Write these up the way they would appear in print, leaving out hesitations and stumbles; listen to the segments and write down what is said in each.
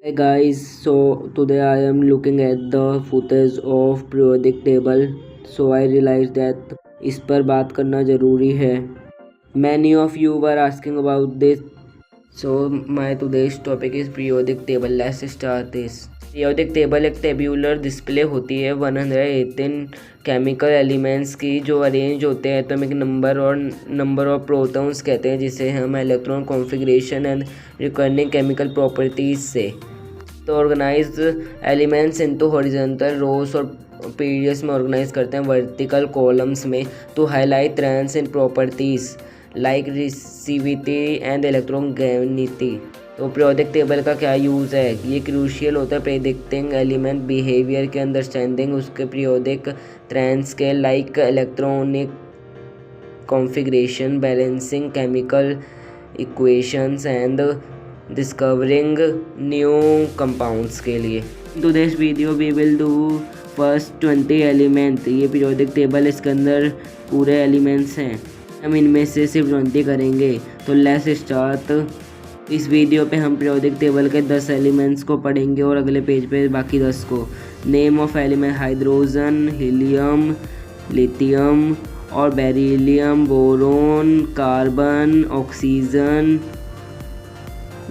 Hey guys, so today I am looking at the footage of periodic table. So I realized that इस पर बात करना ज़रूरी है. Many of you were asking about this. So my today's topic is periodic table. Let's start this. Periodic table एक tabular display होती है 118 chemical elements की जो अरेंज होते हैं एटॉमिक नंबर ऑफ प्रोटॉन्स कहते हैं, जिसे हम electron configuration and recording chemical properties से. तो organise elements into horizontal rows और पीरियड्स में ऑर्गेनाइज करते हैं वर्टिकल कॉलम्स में to highlight trends in properties like reactivity and electronegativity. तो पीरियोडिक टेबल का क्या यूज़ है? ये क्रूशियल होता है प्रेडिक्टिंग एलिमेंट बिहेवियर के अंडरस्टैंडिंग उसके पीरियोडिक ट्रेंड्स के, like electronic configuration, balancing chemical equations and discovering new compounds के लिए. तो this video we will do first 20 element. ये पीरियोडिक टेबल, इसके अंदर पूरे एलिमेंट्स हैं. हम इनमें से सिर्फ 20 करेंगे. तो लेट्स स्टार्ट. इस वीडियो पे हम पीरियोडिक टेबल के 10 एलिमेंट्स को पढ़ेंगे और अगले पेज पे बाकी 10 को. Name of element: hydrogen, helium, lithium और beryllium, boron, carbon, oxygen,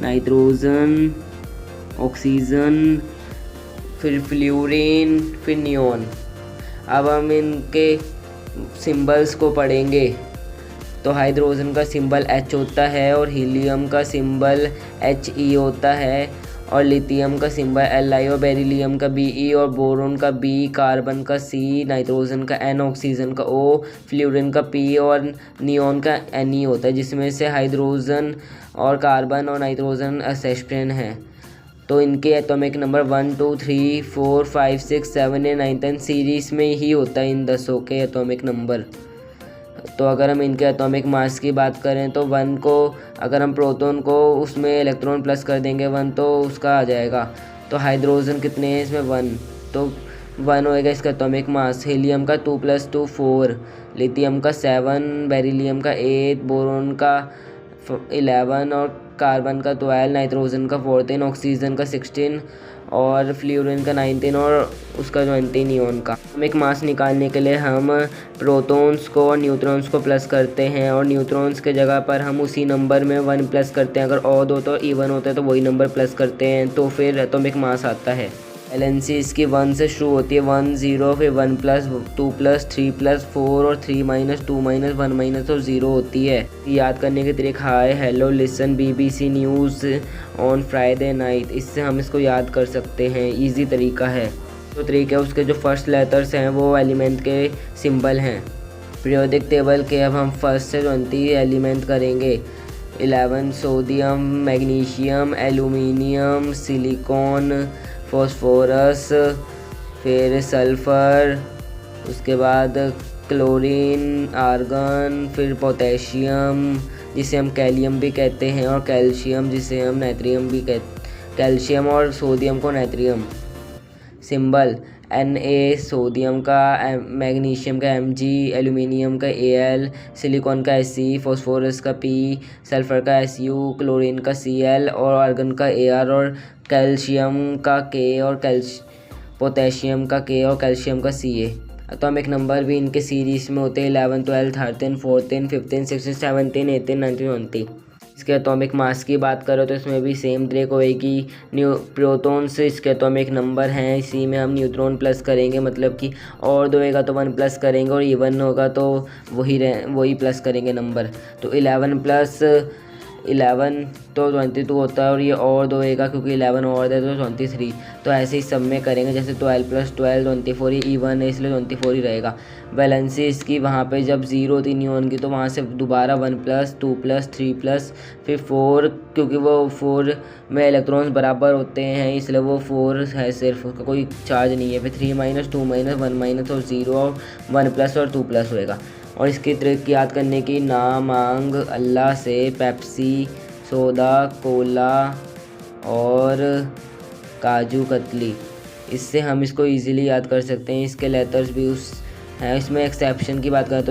nitrogen, oxygen, फिर फ्लोरीन, फिर नियॉन. अब हम इनके सिंबल्स को पढ़ेंगे. तो हाइड्रोजन का सिंबल H होता है और हीलियम का सिंबल HE होता है और लिथियम का सिंबल Li और बेरिलियम का Be और बोरोन का B, कार्बन का C, नाइट्रोजन का N, ऑक्सीजन का O, फ्लोरीन का P और नियॉन का Ne होता है, जिसमें से हाइड्रोजन और कार्बन और नाइट्रोजन असेस्पेन हैं. तो इनके एटॉमिक नंबर 1, 2, 3, 4, 5, 6, 7, 8, 9, 10 सीरीज़ में ही होता है इन 10 के एटॉमिक नंबर. तो अगर हम इनके एटॉमिक मास की बात करें तो 1 को अगर हम प्रोटॉन को उसमें इलेक्ट्रॉन प्लस कर देंगे 1 तो उसका आ जाएगा. तो हाइड्रोजन कितने हैं इसमें? 1. तो 1 होएगा इसका एटॉमिक मास. हीलियम का 2 + 2 4, लिथियम का 7, बेरिलियम का 8, बोरोन का 11 और कार्बन का 12, नाइट्रोजन का 14, ऑक्सीजन का 16 और फ्लोरीन का 19 और उसका 20 नियॉन का. हम एक मास निकालने के लिए हम प्रोटॉन्स को और न्यूट्रॉन्स को प्लस करते हैं और न्यूट्रॉन्स के जगह पर हम उसी नंबर में 1 प्लस करते हैं. अगर ऑड हो तो इवन होता है तो वही नंबर प्लस करते हैं, तो फिर एटॉमिक मास आता है. बैलेंसी इसकी 1 से शुरू होती है. 1 0, फिर 1 + 2 + 3 + 4 और 3 - 2 - 1 - और 0 होती है. याद करने के तरीके: hi, hello, listen, BBC news on Friday night. इससे हम इसको याद कर सकते हैं. इजी तरीका है. तो तरीका, उसके जो फर्स्ट लेटर्स हैं वो एलिमेंट के सिंबल हैं. पीरियोडिक टेबल के अब हम फर्स्ट से 20 एलिमेंट करेंगे. 11 sodium, magnesium, aluminium, silicon, phosphorus, फिर सल्फ़र, उसके बाद क्लोरीन, आर्गन, फिर पोटेशियम जिसे हम कैलियम भी कहते हैं और कैल्शियम जिसे हम नाइट्रियम भी कैल्शियम और सोडियम को नाइट्रियम. सिंबल: Na सोडियम का, मैग्नीशियम का Mg, एल्यूमिनियम का Al, सिलिकॉन का Se, फॉस्फोरस का P, सल्फ़र का Su, क्लोरीन का Cl और आर्गन का Ar और कैल्शियम का K और पोटेशियम का K और कैल्शियम का Ca. एटॉमिक नंबर भी इनके सीरीज़ में होते हैं 11, 12, 13, 14, 15, 16, 17, 18, 19, 20. इसके एटॉमिक मास की बात करो तो इसमें भी सेम ट्रिक होएगी. प्रोटॉन से इसके एटॉमिक नंबर हैं, इसी में हम न्यूट्रॉन प्लस करेंगे, मतलब कि और होएगा तो 1 प्लस करेंगे और इवन होगा तो वही प्लस करेंगे नंबर. तो 11 + 11 तो 22 होता है और ये और होएगा क्योंकि 11 और है तो 23. तो ऐसे ही सब में करेंगे, जैसे 12 + 12 24 ही इवन है इसलिए 24 ही रहेगा. बैलेंसी इसकी वहाँ पे जब 0 थी नियॉन की तो वहाँ से दोबारा 1 + 2 + 3 + फिर 4, क्योंकि वो 4 में इलेक्ट्रॉन्स बराबर होते हैं इसलिए वो 4 है, सिर्फ उसका कोई चार्ज नहीं है. फिर 3 - 2 - 1 - और 0 और 1 + और 2 + होएगा. और इसकी ट्रिक याद करने की: ना मांग अल्लाह से, पेप्सी, सोडा, कोला और काजू कतली. इससे हम इसको इजीली याद कर सकते हैं. इसके लेटर्स भी उस हैं. इसमें एक्सेप्शन की बात करें तो